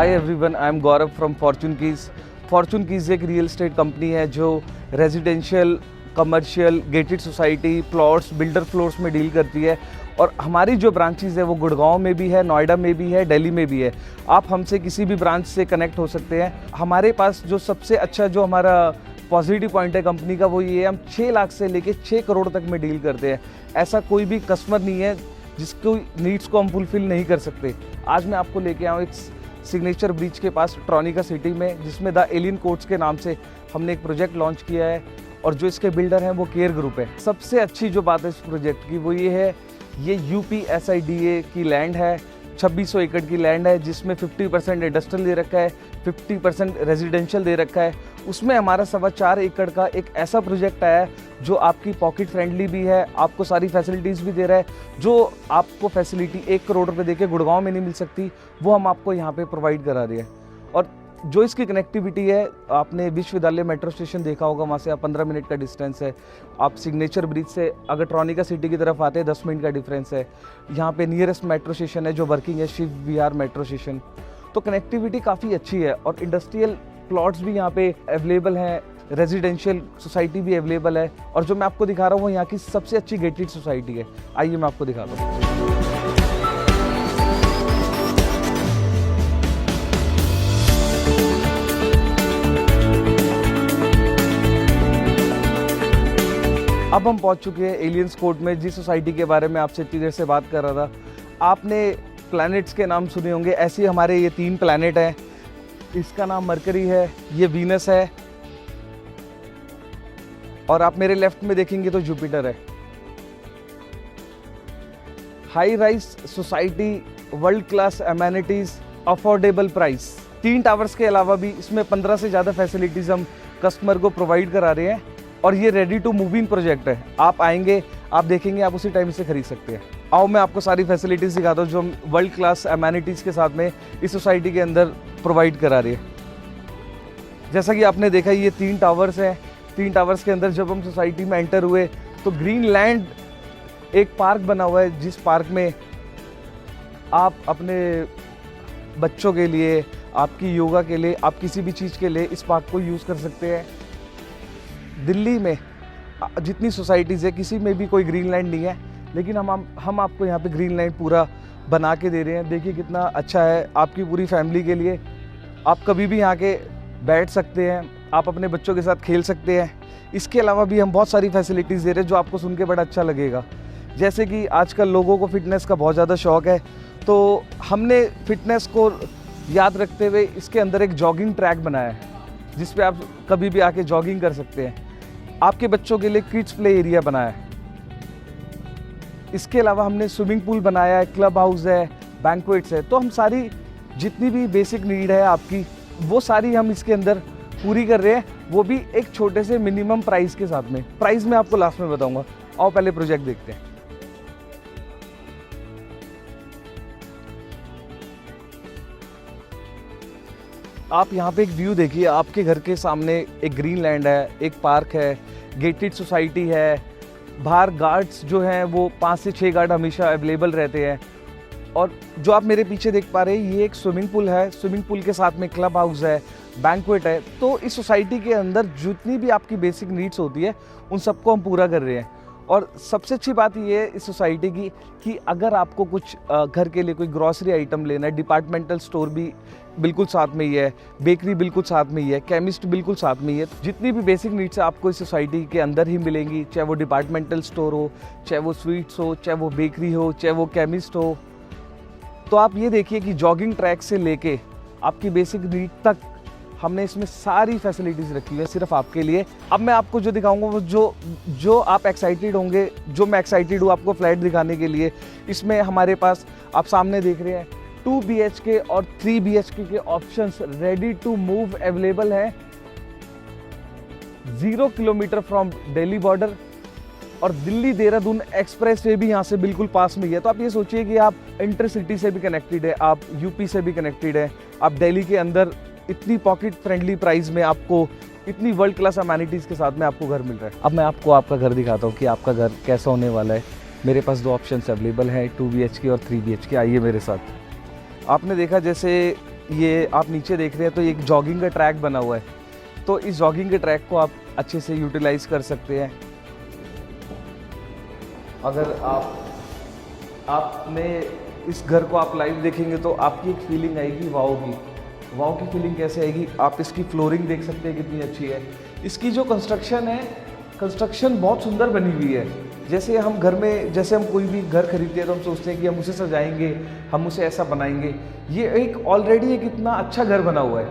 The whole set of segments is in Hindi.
Hi everyone, I am Gaurav from Fortune keys. Fortune keys एक रियल एस्टेट कंपनी है जो residential, commercial, gated society, plots, builder floors में डील करती है। और हमारी जो ब्रांचेज़ है वो गुड़गांव में भी है, नोएडा में भी है, दिल्ली में भी है। आप हमसे किसी भी ब्रांच से कनेक्ट हो सकते हैं। हमारे पास जो सबसे अच्छा जो हमारा पॉजिटिव पॉइंट है कंपनी का वो ये है, हम 6 लाख से लेके 6 करोड़ तक में डील करते हैं। ऐसा कोई भी कस्टमर नहीं है जिसको नीड्स को हम फुलफिल नहीं कर सकते। आज मैं आपको लेके आऊँ एक सिग्नेचर ब्रिज के पास ट्रॉनिका सिटी में, जिसमें द एलियन कोर्ट्स के नाम से हमने एक प्रोजेक्ट लॉन्च किया है और जो इसके बिल्डर हैं वो केयर ग्रुप है। सबसे अच्छी जो बात है इस प्रोजेक्ट की वो ये है, ये UPSIDA की लैंड है, 2600 एकड़ की लैंड है, जिसमें 50% इंडस्ट्रियल दे रखा है, 50% रेजिडेंशियल दे रखा है। उसमें हमारा 4.25 एकड़ का एक ऐसा प्रोजेक्ट आया है जो आपकी पॉकेट फ्रेंडली भी है, आपको सारी फैसिलिटीज़ भी दे रहा है। जो आपको फैसिलिटी 1 करोड़ रुपए देके गुड़गांव में नहीं मिल सकती, वो हम आपको यहाँ पे प्रोवाइड करा रहे हैं। और जो इसकी कनेक्टिविटी है, आपने विश्वविद्यालय मेट्रो स्टेशन देखा होगा, वहाँ से आप 15 मिनट का डिस्टेंस है। आप सिग्नेचर ब्रिज से अगर ट्रॉनिका सिटी की तरफ आते हैं 10 मिनट का डिफरेंस है। यहाँ पे नियरेस्ट मेट्रो स्टेशन है जो वर्किंग है, शिव विहार मेट्रो स्टेशन। तो कनेक्टिविटी काफ़ी अच्छी है और इंडस्ट्रियल प्लॉट्स भी यहाँ पे अवेलेबल हैं, रेजिडेंशियल सोसाइटी भी अवेलेबल है। और जो मैं आपको दिखा रहा हूँ वो यहाँ की सबसे अच्छी गेटेड सोसाइटी है। आइए मैं आपको दिखाता हूँ। अब हम पहुंच चुके हैं एलियंस कोर्ट में, जिस सोसाइटी के बारे में आपसे इतनी देर से बात कर रहा था। आपने प्लैनेट्स के नाम सुने होंगे, ऐसे हमारे ये 3 प्लैनेट हैं। इसका नाम मरकरी है, ये वीनस है और आप मेरे लेफ्ट में देखेंगे तो जुपिटर है। High rise society, world class amenities, affordable price. 3 towers के अलावा भी इसमें 15 से ज़्यादा फैसिलिटीज़ हम कस्टमर को प्रोवाइड करा रहे हैं और ये ready to move in project है। आप आएंगे, आप देखेंगे, आप उसी टाइम इसे खरीद सकते हैं। आओ मैं आपको सारी फैसिलिटीज़ दिखाता हूँ जो हम वर्ल्ड क्लास एमेनिटीज़ के साथ में इस सोसाइटी के अंदर प्रोवाइड करा रही है। जैसा कि आपने देखा, ये 3 टावर्स हैं। 3 टावर्स के अंदर जब हम सोसाइटी में एंटर हुए तो ग्रीन लैंड एक पार्क बना हुआ है, जिस पार्क में आप अपने बच्चों के लिए, आपकी योगा के लिए, आप किसी भी चीज़ के लिए इस पार्क को यूज़ कर सकते हैं। दिल्ली में जितनी सोसाइटीज़ है, किसी में भी कोई ग्रीन लैंड नहीं है, लेकिन हम आपको यहाँ पे ग्रीन लैंड पूरा बना के दे रहे हैं। देखिए कितना अच्छा है आपकी पूरी फैमिली के लिए। आप कभी भी यहाँ के बैठ सकते हैं, आप अपने बच्चों के साथ खेल सकते हैं। इसके अलावा भी हम बहुत सारी फैसिलिटीज़ दे रहे हैं जो आपको सुन के बड़ा अच्छा लगेगा। जैसे कि आजकल लोगों को फिटनेस का बहुत ज़्यादा शौक़ है, तो हमने फिटनेस को याद रखते हुए इसके अंदर एक जॉगिंग ट्रैक बनाया है, जिस पे आप कभी भी आके जॉगिंग कर सकते हैं। आपके बच्चों के लिए किड्स प्ले एरिया बनाया है। इसके अलावा हमने स्विमिंग पूल बनाया है, क्लब हाउस है, बैंक्वेट्स है। तो हम सारी जितनी भी बेसिक नीड है आपकी, वो सारी हम इसके अंदर पूरी कर रहे हैं, वो भी एक छोटे से मिनिमम प्राइस के साथ में। प्राइस मैं आपको लास्ट में बताऊंगा। आओ पहले प्रोजेक्ट देखते हैं। आप यहाँ पे एक व्यू देखिए, आपके घर के सामने एक ग्रीन लैंड है, एक पार्क है, गेटेड सोसाइटी है। बाहर गार्ड्स जो हैं वो 5 से 6 गार्ड हमेशा अवेलेबल रहते हैं। और जो आप मेरे पीछे देख पा रहे हैं, ये एक स्विमिंग पूल है। स्विमिंग पूल के साथ में क्लब हाउस है, बैंक्वेट है। तो इस सोसाइटी के अंदर जितनी भी आपकी बेसिक नीड्स होती है, उन सबको हम पूरा कर रहे हैं। और सबसे अच्छी बात ये है इस सोसाइटी की कि अगर आपको कुछ घर के लिए कोई ग्रॉसरी आइटम लेना है, डिपार्टमेंटल स्टोर भी बिल्कुल साथ में ही है, बेकरी बिल्कुल साथ में ही है, केमिस्ट बिल्कुल साथ में ही है। जितनी भी बेसिक नीड्स आपको इस सोसाइटी के अंदर ही मिलेंगी, चाहे वो डिपार्टमेंटल स्टोर हो, चाहे वो स्वीट्स हो, चाहे वो बेकरी हो, चाहे वो केमिस्ट हो। तो आप ये देखिए कि जॉगिंग ट्रैक से लेके आपकी बेसिक नीड तक हमने इसमें सारी फैसिलिटीज़ रखी हुई है सिर्फ आपके लिए। अब मैं आपको जो दिखाऊंगा वो जो आप एक्साइटेड होंगे, जो मैं एक्साइटेड हूँ आपको फ्लैट दिखाने के लिए। इसमें हमारे पास आप सामने देख रहे हैं 2 BHK और 3 BHK के options ready to move available हैं। 0 किलोमीटर फ्रॉम दिल्ली बॉर्डर और दिल्ली देहरादून एक्सप्रेस वे भी यहाँ से बिल्कुल पास में ही है। तो आप ये सोचिए कि आप इंटरसिटी से भी कनेक्टेड है, आप यूपी से भी कनेक्टेड है, आप दिल्ली के अंदर इतनी पॉकेट फ्रेंडली प्राइस में आपको इतनी वर्ल्ड क्लास अमेनिटीज़ के साथ में आपको घर मिल रहा है। अब मैं आपको आपका घर दिखाता हूँ कि आपका घर कैसा होने वाला है। मेरे पास 2 ऑप्शंस अवेलेबल हैं, 2 BHK और 3 BHK। आइए मेरे साथ। आपने देखा जैसे ये आप नीचे देख रहे हैं तो एक जॉगिंग का ट्रैक बना हुआ है, तो इस जॉगिंग के ट्रैक को आप अच्छे से यूटिलाइज कर सकते हैं। अगर आपने इस घर को आप लाइव देखेंगे तो आपकी एक फीलिंग आएगी वाओ की। वाओ की फीलिंग कैसे आएगी, आप इसकी फ्लोरिंग देख सकते हैं कितनी अच्छी है। इसकी जो कंस्ट्रक्शन है, कंस्ट्रक्शन बहुत सुंदर बनी हुई है। जैसे हम घर में, जैसे हम कोई भी घर खरीदते हैं तो हम सोचते हैं कि हम उसे सजाएंगे, हम उसे ऐसा बनाएंगे। ये एक ऑलरेडी एक इतना अच्छा घर बना हुआ है।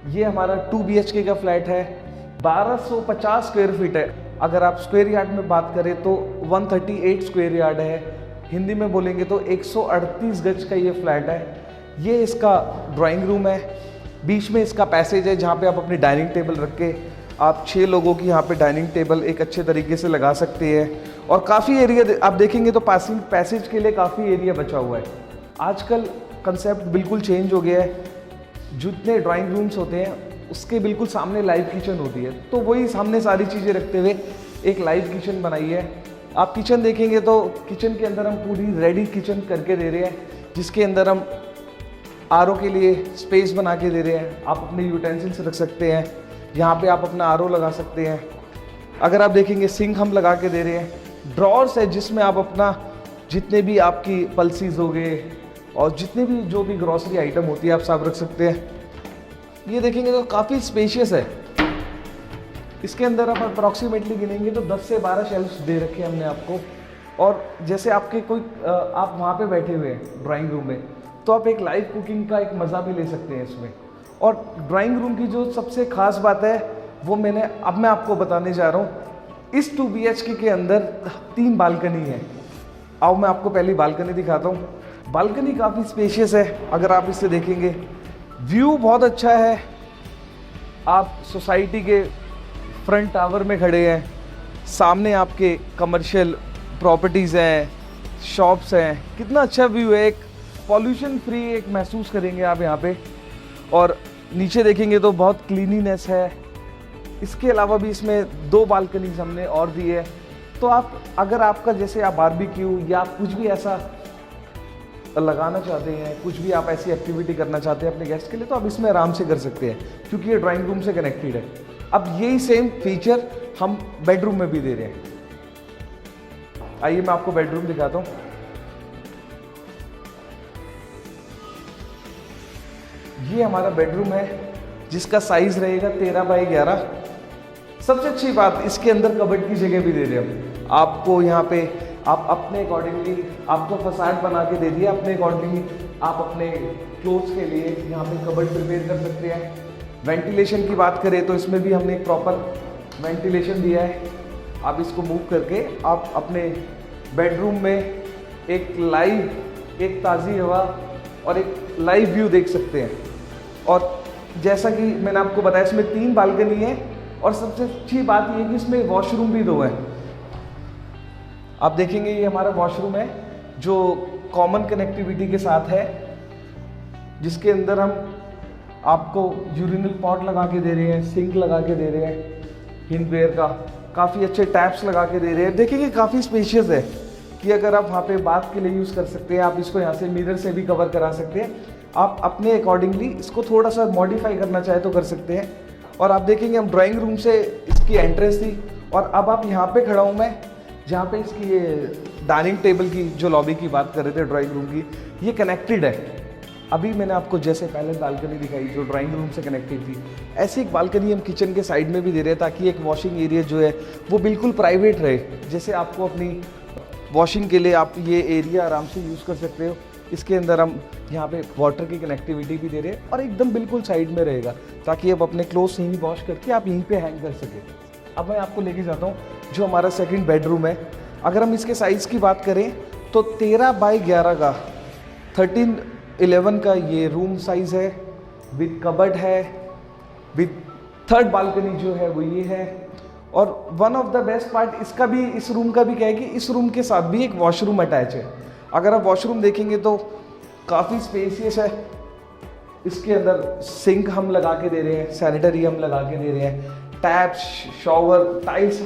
ये हमारा 2 BHK का फ्लैट है, 1250 स्क्वायर फीट है। अगर आप स्क्वायर यार्ड में बात करें तो 138 स्क्वायर यार्ड है। हिंदी में बोलेंगे तो 138 गज का ये फ्लैट है। ये इसका ड्राइंग रूम है, बीच में इसका पैसेज है जहाँ पे आप अपनी डाइनिंग टेबल रख के आप 6 लोगों की यहाँ पे डाइनिंग टेबल एक अच्छे तरीके से लगा सकते हैं। और काफ़ी एरिया आप देखेंगे तो पैसेज के लिए काफ़ी एरिया बचा हुआ है। आजकल कंसेप्ट बिल्कुल चेंज हो गया है। जितने ड्राइंग रूम्स होते हैं उसके बिल्कुल सामने लाइव किचन होती है, तो वही सामने सारी चीज़ें रखते हुए एक लाइव किचन बनाई है। आप किचन देखेंगे तो किचन के अंदर हम पूरी रेडी किचन करके दे रहे हैं, जिसके अंदर हम आरओ के लिए स्पेस बना के दे रहे हैं। आप अपने यूटेंसिल्स रख सकते हैं, यहाँ पे आप अपना आरओ लगा सकते हैं। अगर आप देखेंगे सिंक हम लगा के दे रहे हैं। ड्रॉर्स है जिसमें आप अपना जितने भी आपकी पल्सीज हो गए और जितने भी जो भी ग्रॉसरी आइटम होती है आप सब रख सकते हैं। ये देखेंगे तो काफ़ी स्पेशियस है। इसके अंदर आप अप्रॉक्सीमेटली गिनेंगे तो 10 से 12 शेल्फ्स दे रखे हैं हमने आपको। और जैसे आपके कोई आप वहाँ पे बैठे हुए हैं ड्राइंग रूम में, तो आप एक लाइव कुकिंग का एक मज़ा भी ले सकते हैं इसमें। और ड्राइंग रूम की जो सबसे ख़ास बात है वो मैं आपको बताने जा रहा हूँ। इस 2 BHK के अंदर 3 बालकनी है। आओ मैं आपको पहली बालकनी दिखाता हूँ। बालकनी काफ़ी स्पेशियस है। अगर आप इसे देखेंगे व्यू बहुत अच्छा है। आप सोसाइटी के फ्रंट टावर में खड़े हैं, सामने आपके कमर्शियल प्रॉपर्टीज़ हैं, शॉप्स हैं। कितना अच्छा व्यू है, एक पॉल्यूशन फ्री एक महसूस करेंगे आप यहाँ पे। और नीचे देखेंगे तो बहुत क्लीनिनेस है। इसके अलावा भी इसमें 2 बालकनीज हमने और दी है। तो आप अगर आपका जैसे आप बारबेक्यू या आप कुछ भी ऐसा लगाना चाहते हैं, कुछ भी आप ऐसी एक्टिविटी करना चाहते हैं अपने गेस्ट के लिए, तो आप इसमें आराम से कर सकते हैं क्योंकि ये ड्राइंग रूम से कनेक्टेड है। अब यही सेम फीचर हम बेडरूम में भी दे रहे हैं। आइए मैं आपको बेडरूम दिखाता हूँ। ये हमारा बेडरूम है जिसका साइज रहेगा 13 बाई 11। सबसे अच्छी बात, इसके अंदर कबर्ड की जगह भी दे रहे हैं आपको। यहाँ पे आप अपने अकॉर्डिंगली आपको फसाड बना के दे दिया, अपने अकॉर्डिंगली आप अपने क्लोथ्स के लिए यहाँ पे कबर्ड प्रिपेयर कर सकते हैं। वेंटिलेशन की बात करें तो इसमें भी हमने एक प्रॉपर वेंटिलेशन दिया है। आप इसको मूव करके आप अपने बेडरूम में एक ताज़ी हवा और एक लाइव व्यू देख सकते हैं। और जैसा कि मैंने आपको बताया इसमें 3 बालकनी है और सबसे अच्छी बात ये है कि इसमें वॉशरूम भी 2 है। आप देखेंगे ये हमारा वॉशरूम है जो कॉमन कनेक्टिविटी के साथ है, जिसके अंदर हम आपको यूरिनल पॉट लगा के दे रहे हैं, सिंक लगा के दे रहे हैं, हिंडवेयर का काफ़ी अच्छे टैप्स लगा के दे रहे हैं। देखिए काफ़ी स्पेशियस है कि अगर आप वहाँ पे बाथ के लिए यूज़ कर सकते हैं। आप इसको यहाँ से मिरर से भी कवर करा सकते हैं। आप अपने अकॉर्डिंगली इसको थोड़ा सा मॉडिफाई करना चाहे तो कर सकते हैं। और आप देखेंगे हम ड्राइंग रूम से इसकी एंट्रेंस थी और अब आप यहाँ पे खड़ा हूँ मैं, जहाँ पे इसकी ये डाइनिंग टेबल की जो लॉबी की बात कर रहे थे ड्राइंग रूम की, ये कनेक्टेड है। अभी मैंने आपको जैसे पहले बालकनी दिखाई जो ड्राइंग रूम से कनेक्टेड थी, ऐसी एक बालकनी हम किचन के साइड में भी दे रहे हैं ताकि एक वॉशिंग एरिया जो है वो बिल्कुल प्राइवेट रहे। जैसे आपको अपनी वॉशिंग के लिए आप ये एरिया आराम से यूज़ कर सकते हो। इसके अंदर हम यहाँ पे वाटर की कनेक्टिविटी भी दे रहे हैं और एकदम बिल्कुल साइड में रहेगा ताकि आप अपने क्लोथ्स यहीं वॉश करके आप यहीं पे हैंग कर सकें। अब मैं आपको लेके जाता हूँ जो हमारा सेकंड बेडरूम है। अगर हम इसके साइज़ की बात करें तो 13 बाई 11 का 13:11 का ये रूम साइज़ है, विद कबर्ड है, विद 3rd बालकनी जो है वो ये है। और one of the best part इसका भी, इस रूम का भी क्या है कि इस रूम के साथ भी एक वॉशरूम अटैच है। अगर आप वॉशरूम देखेंगे तो काफ़ी स्पेसियस है। इसके अंदर सिंक हम लगा के दे रहे हैं, सैनिटरी हम लगा के दे रहे हैं, टैप्स, शॉवर, टाइल्स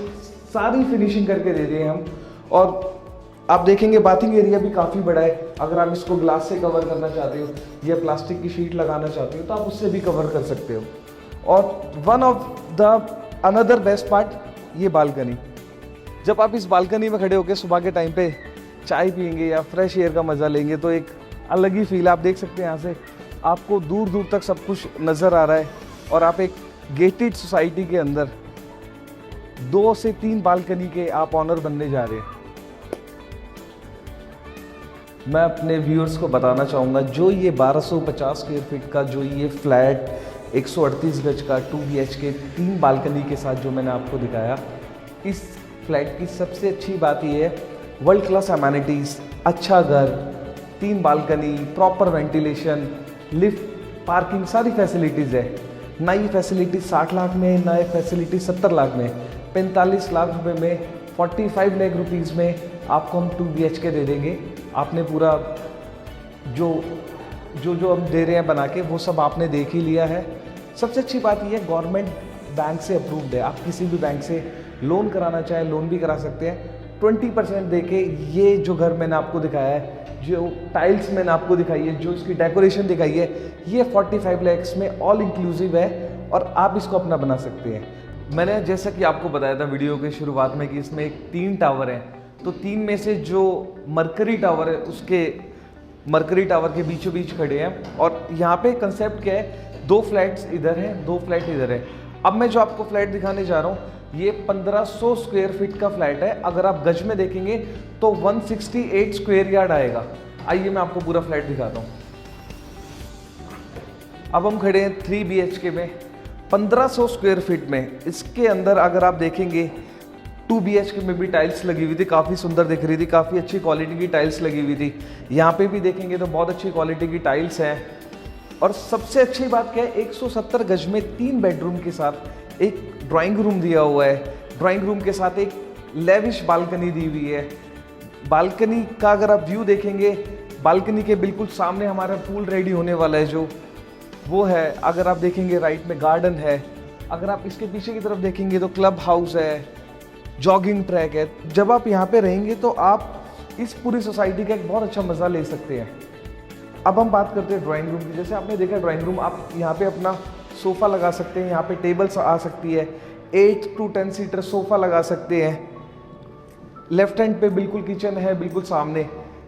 सारी फिनिशिंग करके दे रहे हैं हम। और आप देखेंगे बाथिंग एरिया भी काफ़ी बड़ा है। अगर आप इसको ग्लास से कवर करना चाहते हो या प्लास्टिक की शीट लगाना चाहते हो तो आप उससे भी कवर कर सकते हो। और one of the another best part ये बालकनी। जब आप इस बालकनी में खड़े होकर सुबह के टाइम पे चाय पियेंगे या फ्रेश एयर का मज़ा लेंगे तो एक अलग ही फील। आप देख सकते हैं यहाँ से आपको दूर दूर तक सब कुछ नज़र आ रहा है और आप एक गेटेड सोसाइटी के अंदर 2 से 3 बालकनी के आप ऑनर बनने जा रहे हैं। मैं अपने व्यूअर्स को बताना चाहूँगा जो ये 1250 स्क्वायर फीट का जो ये फ्लैट 138 गज का 2 BHK 3 बालकनी के साथ जो मैंने आपको दिखाया, इस फ्लैट की सबसे अच्छी बात ये है वर्ल्ड क्लास अमेनिटीज़, अच्छा घर, 3 balcony, proper ventilation, lift, parking, सारी फैसिलिटीज़ है। ना ये फैसिलिटी 60 लाख में है, ना ये फैसिलिटी 70 लाख में। 45 लाख रुपए में 45 लाख रुपीज़ में आपको हम 2 BHK दे देंगे। आपने पूरा जो हम दे रहे हैं बना के वो सब आपने देख ही लिया है। सबसे अच्छी बात ये है गवर्नमेंट बैंक से अप्रूव्ड है। आप किसी भी बैंक से लोन कराना चाहे लोन भी करा सकते हैं। 20% दे के ये जो घर मैंने आपको दिखाया है, जो टाइल्स मैंने आपको दिखाई है, जो इसकी डेकोरेशन दिखाई है, ये 45 लाख में ऑल इंक्लूसिव है और आप इसको अपना बना सकते हैं। मैंने जैसा कि आपको बताया था वीडियो के शुरुआत में कि इसमें 3 टावर हैं, तो 3 में से जो मरकरी टावर है उसके मरकरी टावर के बीचों बीच खड़े हैं। और यहाँ पे कंसेप्ट क्या है, 2 फ्लैट्स इधर हैं, 2 फ्लैट इधर है। अब मैं जो आपको फ्लैट दिखाने जा रहा हूँ ये 1500 स्क्वायर फीट का फ्लैट है। अगर आप गज में देखेंगे तो 168 स्क्वायर यार्ड आएगा। आइए मैं आपको पूरा फ्लैट दिखाता हूँ। अब हम खड़े हैं 3 BHK में 1500 स्क्वायर फीट में। इसके अंदर अगर आप देखेंगे 2 BHK में भी टाइल्स लगी हुई थी, काफ़ी सुंदर दिख रही थी, काफ़ी अच्छी क्वालिटी की टाइल्स लगी हुई थी। यहाँ पे भी देखेंगे तो बहुत अच्छी क्वालिटी की टाइल्स हैं। और सबसे अच्छी बात क्या है, 170 गज में 3 बेडरूम के साथ एक ड्राइंग रूम दिया हुआ है। ड्राइंग रूम के साथ एक लेविश बालकनी दी हुई है। बालकनी का अगर आप व्यू देखेंगे, बालकनी के बिल्कुल सामने हमारा पूल रेडी होने वाला है जो वो है। अगर आप देखेंगे राइट में गार्डन है। अगर आप इसके पीछे की तरफ देखेंगे तो क्लब हाउस है, जॉगिंग ट्रैक है। जब आप यहाँ पे रहेंगे तो आप इस पूरी सोसाइटी का एक बहुत अच्छा मज़ा ले सकते हैं। अब हम बात करते हैं ड्राइंग रूम की। जैसे आपने देखा ड्राइंग रूम, आप यहाँ पे अपना सोफ़ा लगा सकते हैं, यहाँ पे टेबल्स आ सकती है, 8 to 10 सीटर सोफ़ा लगा सकते हैं। लेफ्ट हैंड पे बिल्कुल किचन है, बिल्कुल सामने।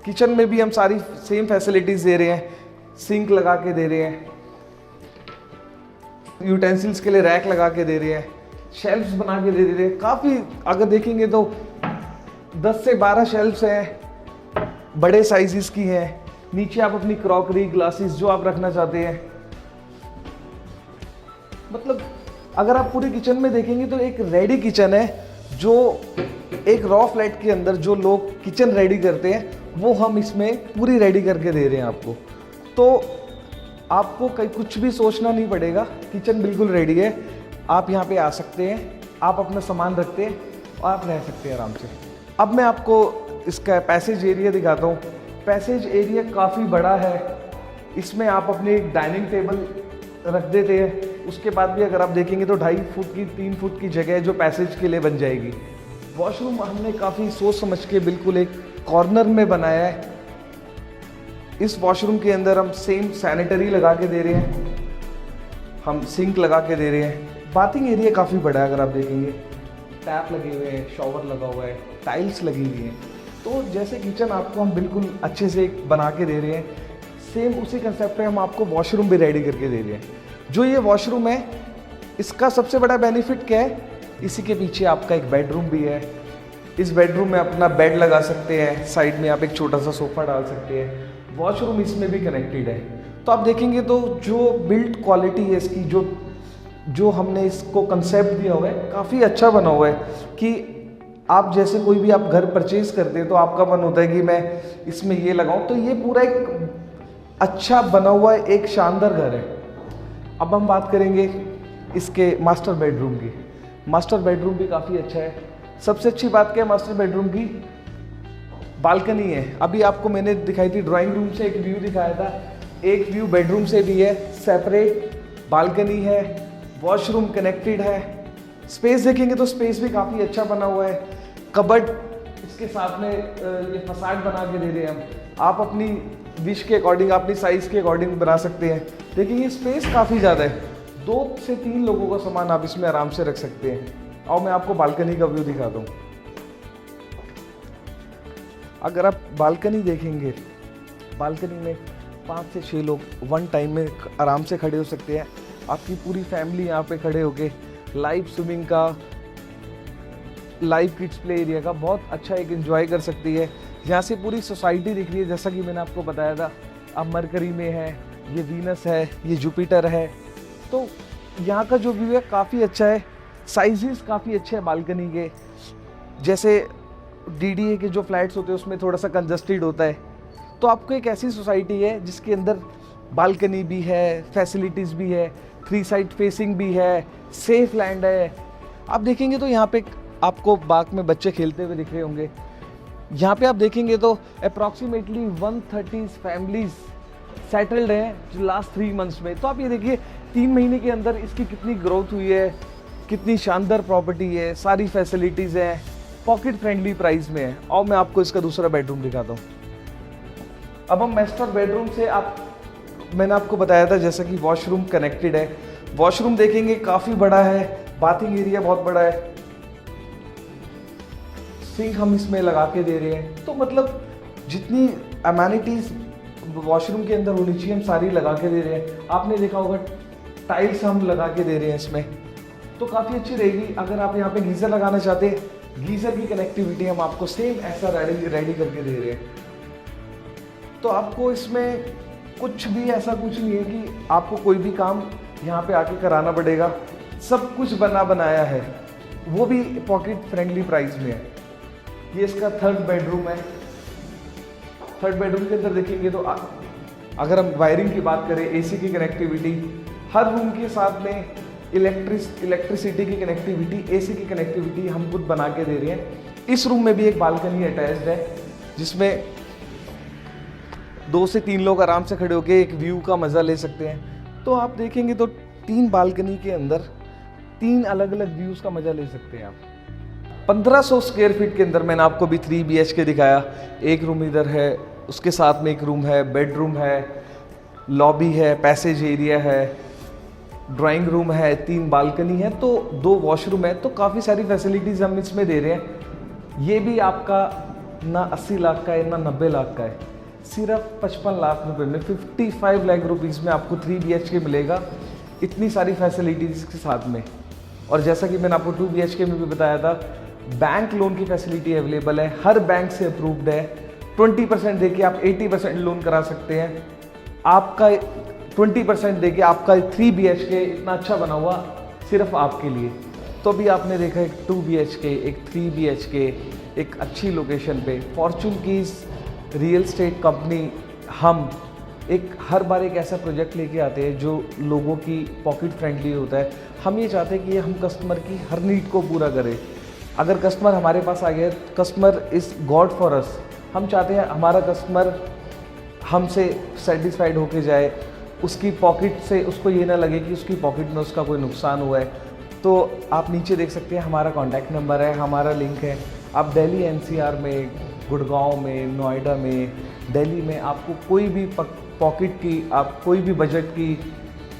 किचन में भी हम सारी सेम फैसिलिटीज़ दे रहे हैं, सिंक लगा के दे रहे हैं, यूटेंसिल्स के लिए रैक लगा के दे रहे हैं, शेल्फ्स बना के दे रहे हैं। काफ़ी अगर देखेंगे तो 10 से 12 शेल्फ्स हैं, बड़े साइज़ की हैं। नीचे आप अपनी क्रॉकरी, ग्लासेस जो आप रखना चाहते हैं, मतलब अगर आप पूरी किचन में देखेंगे तो एक रेडी किचन है। जो एक रॉ फ्लैट के अंदर जो लोग किचन रेडी करते हैं वो हम इसमें पूरी रेडी करके दे रहे हैं आपको। तो आपको कहीं कुछ भी सोचना नहीं पड़ेगा, किचन बिल्कुल रेडी है। आप यहाँ पे आ सकते हैं, आप अपना सामान रखते हैं और आप रह सकते हैं आराम से। अब मैं आपको इसका पैसेज एरिया दिखाता हूँ। पैसेज एरिया काफ़ी बड़ा है। इसमें आप अपनी एक डाइनिंग टेबल रख देते हैं। उसके बाद भी अगर आप देखेंगे तो 2.5 फुट की 3 फुट की जगह है जो पैसेज के लिए बन जाएगी। वॉशरूम हमने काफ़ी सोच समझ के बिल्कुल एक कॉर्नर में बनाया है। इस वॉशरूम के अंदर हम सेम सैनिटरी लगा के दे रहे हैं, हम सिंक लगा के दे रहे हैं। बाथिंग एरिया काफ़ी बड़ा है। अगर आप देखेंगे टैप लगे हुए हैं, शॉवर लगा हुआ है, टाइल्स लगी हुई हैं। तो जैसे किचन आपको हम बिल्कुल अच्छे से बना के दे रहे हैं, सेम उसी कंसेप्ट पे हम आपको वॉशरूम भी रेडी करके दे रहे हैं। जो ये वॉशरूम है इसका सबसे बड़ा बेनिफिट क्या है, इसी के पीछे आपका एक बेडरूम भी है। इस बेडरूम में अपना बेड लगा सकते हैं, साइड में आप एक छोटा सा सोफ़ा डाल सकते हैं। वॉशरूम इसमें भी कनेक्टेड है। तो आप देखेंगे तो जो बिल्ड क्वालिटी है इसकी, जो हमने इसको कंसेप्ट दिया हुआ है काफ़ी अच्छा बना हुआ है कि आप जैसे कोई भी आप घर परचेज़ करते हैं तो आपका मन होता है कि मैं इसमें ये लगाऊं। तो ये पूरा एक अच्छा बना हुआ एक शानदार घर है। अब हम बात करेंगे इसके मास्टर बेडरूम की। मास्टर बेडरूम भी काफ़ी अच्छा है। सबसे अच्छी बात क्या है मास्टर बेडरूम की, बालकनी है। अभी आपको मैंने दिखाई थी ड्राइंग रूम से एक व्यू दिखाया था, एक व्यू बेडरूम से भी है। सेपरेट बालकनी है, वॉशरूम कनेक्टेड है। स्पेस देखेंगे तो स्पेस भी काफ़ी अच्छा बना हुआ है। कबर्ड इसके साथ में ये फसाड बना के दे रहे हैं हम। आप अपनी विश के अकॉर्डिंग, अपनी साइज़ के अकॉर्डिंग बना सकते हैं। देखिए ये स्पेस काफ़ी ज़्यादा है, 2 से 3 लोगों का सामान आप इसमें आराम से रख सकते हैं। और मैं आपको बालकनी का व्यू दिखाता हूँ। अगर आप बालकनी देखेंगे, बालकनी में 5 से 6 लोग वन टाइम में आराम से खड़े हो सकते हैं। आपकी पूरी फैमिली यहाँ पे खड़े होके लाइव स्विमिंग का, लाइव किड्स प्ले एरिया का बहुत अच्छा एक एंजॉय कर सकती है। यहाँ से पूरी सोसाइटी दिख रही है, जैसा कि मैंने आपको बताया था। अब मरकरी में है, ये वीनस है, ये जुपिटर है। तो यहाँ का जो व्यू है काफ़ी अच्छा है, साइजेस काफ़ी अच्छे हैं बालकनी के। जैसे DDA के जो फ्लैट्स होते हैं उसमें थोड़ा सा कंजस्टेड होता है, तो आपको एक ऐसी सोसाइटी है जिसके अंदर बालकनी भी है, फैसिलिटीज़ भी है, 3 साइड फेसिंग भी है, सेफ लैंड है। आप देखेंगे तो यहाँ पे आपको बाग में बच्चे खेलते हुए दिख रहे होंगे। यहाँ पे आप देखेंगे तो अप्रॉक्सीमेटली 130 फैमिलीज सेटल्ड हैं जो लास्ट 3 मंथ्स में। तो आप ये देखिए 3 महीने के अंदर इसकी कितनी ग्रोथ हुई है, कितनी शानदार प्रॉपर्टी है, सारी फैसिलिटीज़ हैं, पॉकेट फ्रेंडली प्राइस में है। और मैं आपको इसका दूसरा बेडरूम दिखाता हूँ। अब हम मास्टर बेडरूम से मैंने आपको बताया था जैसा कि वॉशरूम कनेक्टेड है। वॉशरूम देखेंगे काफ़ी बड़ा है, बाथिंग एरिया बहुत बड़ा है, सिंक हम इसमें लगा के दे रहे हैं। तो मतलब जितनी अमेनिटीज़ वॉशरूम के अंदर होनी चाहिए हम सारी लगा के दे रहे हैं। आपने देखा होगा टाइल्स हम लगा के दे रहे हैं इसमें, तो काफ़ी अच्छी रहेगी। अगर आप यहाँ पे गीज़र लगाना चाहते हैं, गीज़र की कनेक्टिविटी हम आपको सेम ऐसा रेडी करके दे रहे हैं। तो आपको इसमें कुछ भी ऐसा कुछ नहीं है कि आपको कोई भी काम यहाँ पे आके कराना पड़ेगा, सब कुछ बना बनाया है, वो भी पॉकेट फ्रेंडली प्राइस में है। ये इसका 3rd बेडरूम है। 3rd बेडरूम के अंदर देखेंगे तो अगर हम वायरिंग की बात करें, AC की कनेक्टिविटी, हर रूम के साथ में इलेक्ट्रिसिटी की कनेक्टिविटी, AC की कनेक्टिविटी हम खुद बना के दे रहे हैं। इस रूम में भी एक बालकनी अटैच्ड है जिसमें 2 से 3 लोग आराम से खड़े होकर एक व्यू का मज़ा ले सकते हैं। तो आप देखेंगे तो 3 बालकनी के अंदर 3 अलग अलग व्यूज़ का मज़ा ले सकते हैं आप। 1500 स्क्वायर फीट के अंदर मैंने आपको भी 3 BHK दिखाया। एक रूम इधर है, उसके साथ में एक रूम है, बेडरूम है, लॉबी है, पैसेज एरिया है, ड्राइंग रूम है, 3 बालकनी है, तो 2 वॉशरूम है। तो काफ़ी सारी फैसिलिटीज़ हम इसमें दे रहे हैं। ये भी आपका ना 80 लाख का है ना 90 लाख का है, सिर्फ 55 लाख रुपए में, 55 लाख रुपीज़ में आपको 3 BHK मिलेगा, इतनी सारी फैसिलिटीज़ के साथ में। और जैसा कि मैंने आपको 2 BHK में भी बताया था, बैंक लोन की फैसिलिटी अवेलेबल है, हर बैंक से अप्रूव्ड है। 20% देके आप 80% लोन करा सकते हैं। आपका 20% देके आपका 3 BHK इतना अच्छा बना हुआ सिर्फ आपके लिए। तो अभी आपने देखा एक 2 BHK, एक 3 BHK, एक अच्छी लोकेशन पे। Fortune keys real estate company, हम हर बार एक ऐसा प्रोजेक्ट लेके आते हैं जो लोगों की पॉकेट फ्रेंडली होता है। हम ये चाहते हैं कि हम कस्टमर की हर नीड को पूरा करें। अगर कस्टमर हमारे पास आ गया, customer is God for us. हम चाहते हैं हमारा कस्टमर हमसे सेटिस्फाइड होके जाए, उसकी पॉकेट से उसको ये ना लगे कि उसकी पॉकेट में उसका कोई नुकसान हुआ है। तो आप नीचे देख सकते हैं हमारा कॉन्टैक्ट नंबर है, हमारा लिंक है। आप दिल्ली NCR में, गुड़गांव में, नोएडा में, दिल्ली में आपको कोई भी पॉकेट की, आप कोई भी बजट की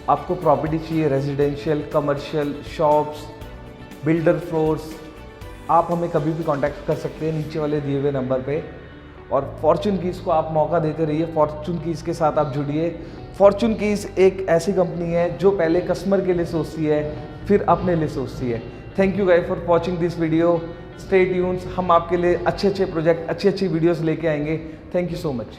आपको प्रॉपर्टी चाहिए, residential, commercial, shops, builder floors, आप हमें कभी भी कांटेक्ट कर सकते हैं नीचे वाले दिए हुए नंबर पे। और फॉर्चून कीज़ को आप मौका देते रहिए, फॉर्चून कीज़ के साथ आप जुड़िए। फॉर्चून कीज़ एक ऐसी कंपनी है जो पहले कस्टमर के लिए सोचती है, फिर अपने लिए सोचती है। Thank you guys for watching this video. Stay tunes, हम आपके लिए अच्छे अच्छे प्रोजेक्ट, अच्छी अच्छी वीडियोस लेके आएंगे। Thank you so much.